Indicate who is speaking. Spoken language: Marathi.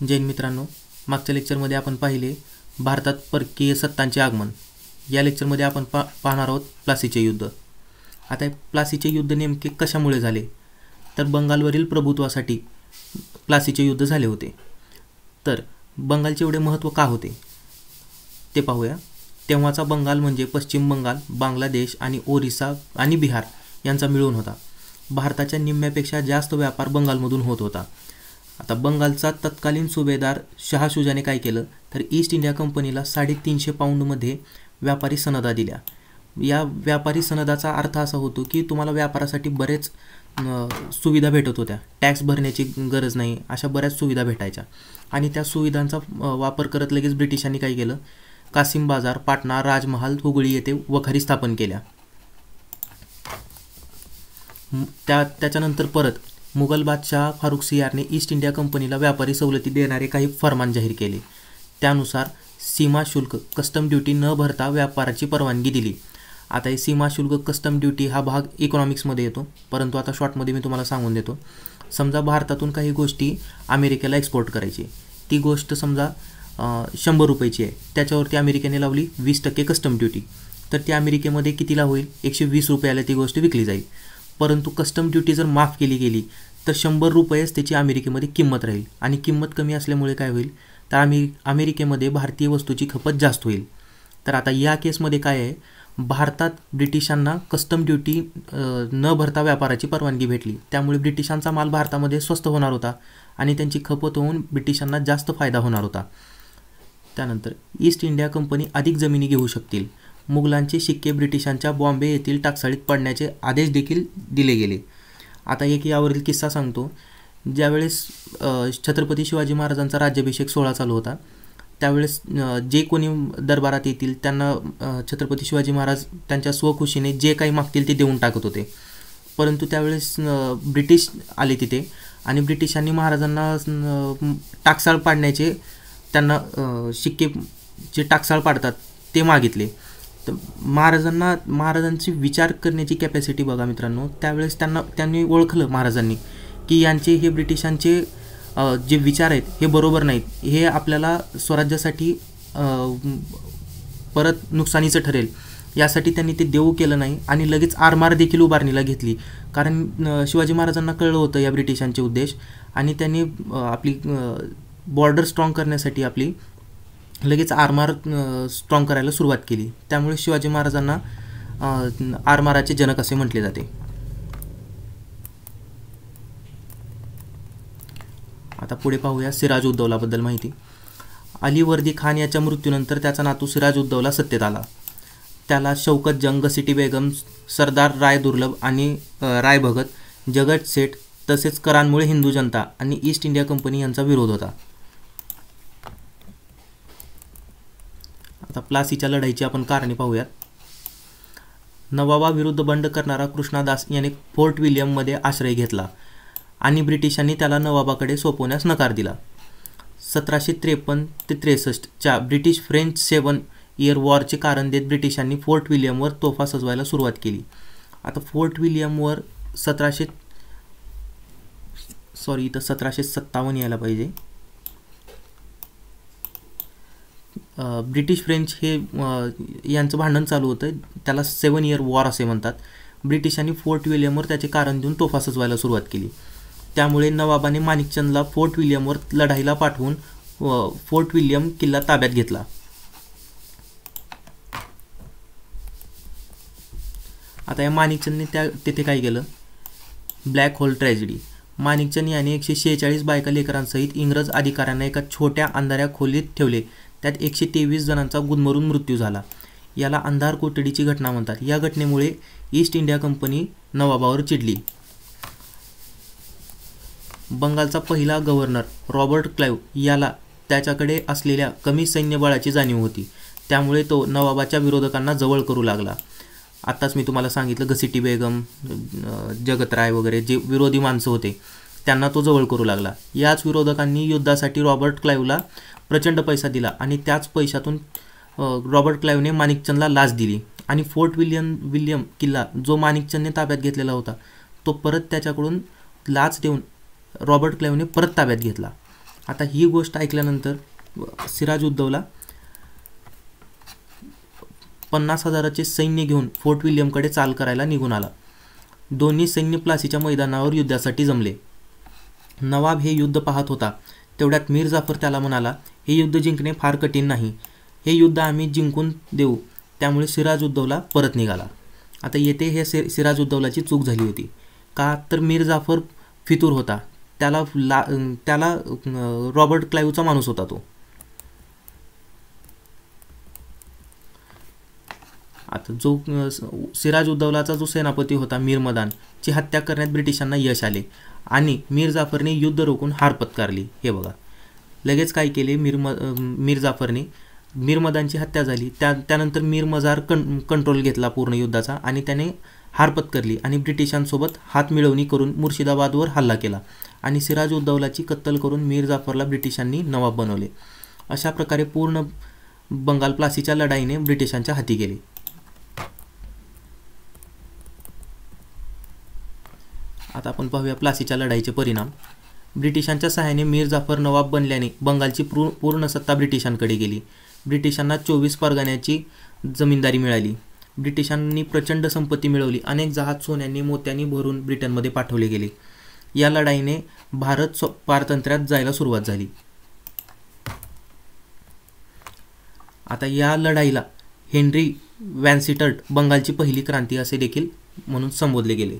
Speaker 1: जैन मित्रांनो, मागच्या लेक्चरमध्ये आपण पाहिले भारतात परकीय सत्तांचे आगमन. या लेक्चरमध्ये आपण पाहणार आहोत प्लासीचे युद्ध. आता प्लासीचे युद्ध नेमके कशामुळे झाले, तर बंगालवरील प्रभुत्वासाठी प्लासीचे युद्ध झाले होते. तर बंगालचे एवढे महत्त्व का होते ते पाहूया. तेव्हाचा बंगाल म्हणजे पश्चिम बंगाल, बांगलादेश आणि ओरिसा आणि बिहार यांचा मिळून होता. भारताच्या निम्म्यापेक्षा जास्त व्यापार बंगालमधून होत होता. आता बंगालचा तत्कालीन सुभेदार शहा शुजाने काय केलं, तर ईस्ट इंडिया कंपनीला 350 पाऊंडमध्ये व्यापारी सनदा दिल्या. या व्यापारी सनदाचा अर्थ असा होतो की तुम्हाला व्यापारासाठी बरेच सुविधा भेटत होत्या. टॅक्स भरण्याची गरज नाही, अशा बऱ्याच सुविधा भेटायच्या. आणि त्या सुविधांचा वापर करत लगेच ब्रिटिशांनी काय केलं, कासिम बाजार, पाटणा, राजमहाल, हुगळी येथे वखारी स्थापन केल्या. त्याच्यानंतर परत मुघल बादशाह फारुख सियारने ईस्ट इंडिया कंपनीला व्यापारी सवलती देणारे काही फरमान जाहीर केले. त्यानुसार सीमा शुल्क कस्टम ड्युटी न भरता व्यापाराची परवानगी दिली. आता हे सीमा शुल्क कस्टम ड्युटी हा भाग इकॉनॉमिक्समध्ये येतो, परंतु आता शॉर्टमध्ये मी तुम्हाला सांगून देतो. समजा भारतातून काही गोष्टी अमेरिकेला एक्सपोर्ट करायची, ती गोष्ट समजा 100 रुपयाची आहे, त्याच्यावरती अमेरिकेने लावली 20% कस्टम ड्युटी, तर ती अमेरिकेमध्ये कितीला होईल, 120 रुपयाला ती गोष्ट विकली जाईल. परंतु कस्टम ड्युटी जर माफ केली गेली तर 100 रुपयेच त्याची अमेरिकेमध्ये किंमत राहील. आणि किंमत कमी असल्यामुळे काय होईल, तर अमेरिकेमध्ये भारतीय वस्तूची खपत जास्त होईल. तर आता या केसमध्ये काय आहे, भारतात ब्रिटिशांना कस्टम ड्युटी न भरता व्यापाराची परवानगी भेटली. त्यामुळे ब्रिटिशांचा माल भारतामध्ये स्वस्त होणार होता आणि त्यांची खपत होऊन ब्रिटिशांना जास्त फायदा होणार होता. त्यानंतर ईस्ट इंडिया कंपनी अधिक जमिनी घेऊ शकतील. मुघलांचे शिक्के ब्रिटिशांच्या बॉम्बे येथील टाकसाळीत पडण्याचे आदेश देखील दिले गेले. आता एक यावरील किस्सा सांगतो. ज्यावेळेस छत्रपती शिवाजी महाराजांचा राज्याभिषेक सोहळा चालू होता, त्यावेळेस जे कोणी दरबारात येतील त्यांना छत्रपती शिवाजी महाराज त्यांच्या स्वखुशीने जे काही मागतील ते देऊन टाकत होते. परंतु त्यावेळेस ब्रिटिश आले तिथे आणि ब्रिटिशांनी महाराजांना टाकसाळ पाडण्याचे, त्यांना शिक्के जे टाकसाळ पाडतात ते मागितले. तर महाराजांची विचार करण्याची कॅपॅसिटी बघा मित्रांनो. त्यावेळेस त्यांनी ओळखलं महाराजांनी की यांचे हे ब्रिटिशांचे जे विचार आहेत हे बरोबर नाहीत, हे आपल्याला स्वराज्यासाठी परत नुकसानीचं ठरेल. यासाठी त्यांनी ते देऊ केलं नाही आणि लगेच आरमार देखील उभारणीला घेतली. कारण शिवाजी महाराजांना कळलं होतं या ब्रिटिशांचे उद्देश, आणि त्यांनी आपली बॉर्डर स्ट्रॉंग करण्यासाठी आपली लगेच आरमार स्ट्रॉंग करायला सुरुवात केली. त्यामुळे शिवाजी महाराजांना आरमाराचे जनक असे म्हटले जाते. आता पुढे पाहूया सिराज उद्दौलाबद्दल माहिती. अली वर्दी खान याच्या मृत्यूनंतर त्याचा नातू सिराज उद्दौला सत्तेत आला. त्याला शौकत जंग, घसीटी बेगम, सरदार राय दुर्लभ आणि राय भगत, जगत सेठ तसेच करांमुळे हिंदू जनता आणि ईस्ट इंडिया कंपनी यांचा विरोध होता. आता प्लासीच्या लढाईची आपण कारणे पाहूयात. नवाबाविरुद्ध बंड करणारा कृष्णादास याने फोर्ट विल्यममध्ये आश्रय घेतला आणि ब्रिटिशांनी त्याला नवाबाकडे सोपवण्यास नकार दिला. 1753 ते 63 च्या ब्रिटिश फ्रेंच 7 इयर वॉरचे कारण देत ब्रिटिशांनी फोर्ट विल्यमवर तोफा सजवायला सुरुवात केली. आता फोर्ट विल्यमवर 1757 यायला पाहिजे. ब्रिटिश फ्रेंच हे यांचं भांडण चालू होतं, त्याला 7 इयर वॉर असे म्हणतात. ब्रिटिशांनी फोर्ट विल्यमवर त्याचे कारण देऊन तोफा सजवायला सुरुवात केली. त्यामुळे नवाबाने माणिकचंदला फोर्ट विल्यमवर लढाईला पाठवून फोर्ट विल्यम किल्ला ताब्यात घेतला. आता या माणिकचंदने तेथे काय केलं, ब्लॅक होल ट्रॅजेडी. माणिकचंद याने 146 बायका लेकरांसहित इंग्रज अधिकाऱ्यांना एका छोट्या अंधाऱ्या खोलीत ठेवले. त्यात 123 जणांचा गुदमरून मृत्यू झाला. याला अंधार कोठडीची घटना म्हणतात. या घटनेमुळे ईस्ट इंडिया कंपनी नवाबावर चिडली. बंगालचा पहिला गव्हर्नर रॉबर्ट क्लाइव्ह याला त्याच्याकडे असलेल्या कमी सैन्यबळाची जाणीव होती. त्यामुळे तो नवाबाच्या विरोधकांना जवळ करू लागला. आत्ताच मी तुम्हाला सांगितलं, घसीटी बेगम, जगतराय वगैरे जे विरोधी माणसं होते त्यांना तो जवळ करू लागला. याच विरोधकांनी युद्धासाठी रॉबर्ट क्लाइव्हला प्रचंड पैसा दिला आणि त्याच पैशातून रॉबर्ट क्लाइव्हने माणिकचंदला लाच दिली आणि फोर्ट विल्यम किल्ला जो माणिकचंदने ताब्यात घेतलेला होता तो परत त्याच्याकडून लाच देऊन रॉबर्ट क्लाइव्हने परत ताब्यात घेतला. आता ही गोष्ट ऐकल्यानंतर सिराज उद्दौला 50,000चे सैन्य घेऊन फोर्ट विल्यमकडे चाल करायला निघून आला. दोन्ही सैन्य प्लासीच्या मैदानावर युद्धासाठी जमले. नवाब हे युद्ध पाहत होता. तेवढ्यात मीर जाफर त्याला म्हणाला, हे युद्ध जिंकणे फार कठीण नाही, हे युद्ध आम्ही जिंकून देऊ. त्यामुळे सिराज उद्दौला परत निघाला. आता येथे हे सिराज उद्दौलाची चूक झाली होती. का तर मीर जाफर फितूर होता. त्याला रॉबर्ट क्लाईव्हचा माणूस होता तो. आता जो सिराज उद्दौलाचा जो सेनापती होता मीर मदान ची हत्या करण्यात ब्रिटिशांना यश आले आणि मीर जाफरने युद्ध रोखून हार पत्कारली. हे बघा, लगेच काय केले मीर जाफरने, मीर मदानची हत्या झाली. त्यानंतर मीर मजार कंट्रोल घेतला पूर्ण युद्धाचा आणि त्याने हार पत्करली आणि ब्रिटिशांसोबत हात मिळवणी करून मुर्शिदाबादवर हल्ला केला आणि सिराज उद्दौलाची कत्तल करून मीर जाफरला ब्रिटिशांनी नवाब बनवले. अशा प्रकारे पूर्ण बंगाल प्लासीच्या लढाईने ब्रिटिशांच्या हाती गेले. आता आपण पाहूया प्लासीच्या लढाईचे परिणाम. ब्रिटिशांच्या सहाय्याने मीर जाफर नवाब बनल्याने बंगालची पूर्ण सत्ता ब्रिटिशांकडे गेली. ब्रिटिशांना 24 परगण्याची जमीनदारी मिळाली. ब्रिटिशांनी प्रचंड संपत्ती मिळवली. अनेक जहाज सोन्यांनी मोत्यांनी भरून ब्रिटनमध्ये पाठवले गेले. या लढाईने भारत पारतंत्र्यात जायला सुरुवात झाली. आता या लढाईला हेनरी वॅन्सिटर्ट बंगालची पहिली क्रांती असे देखील म्हणून संबोधले गेले.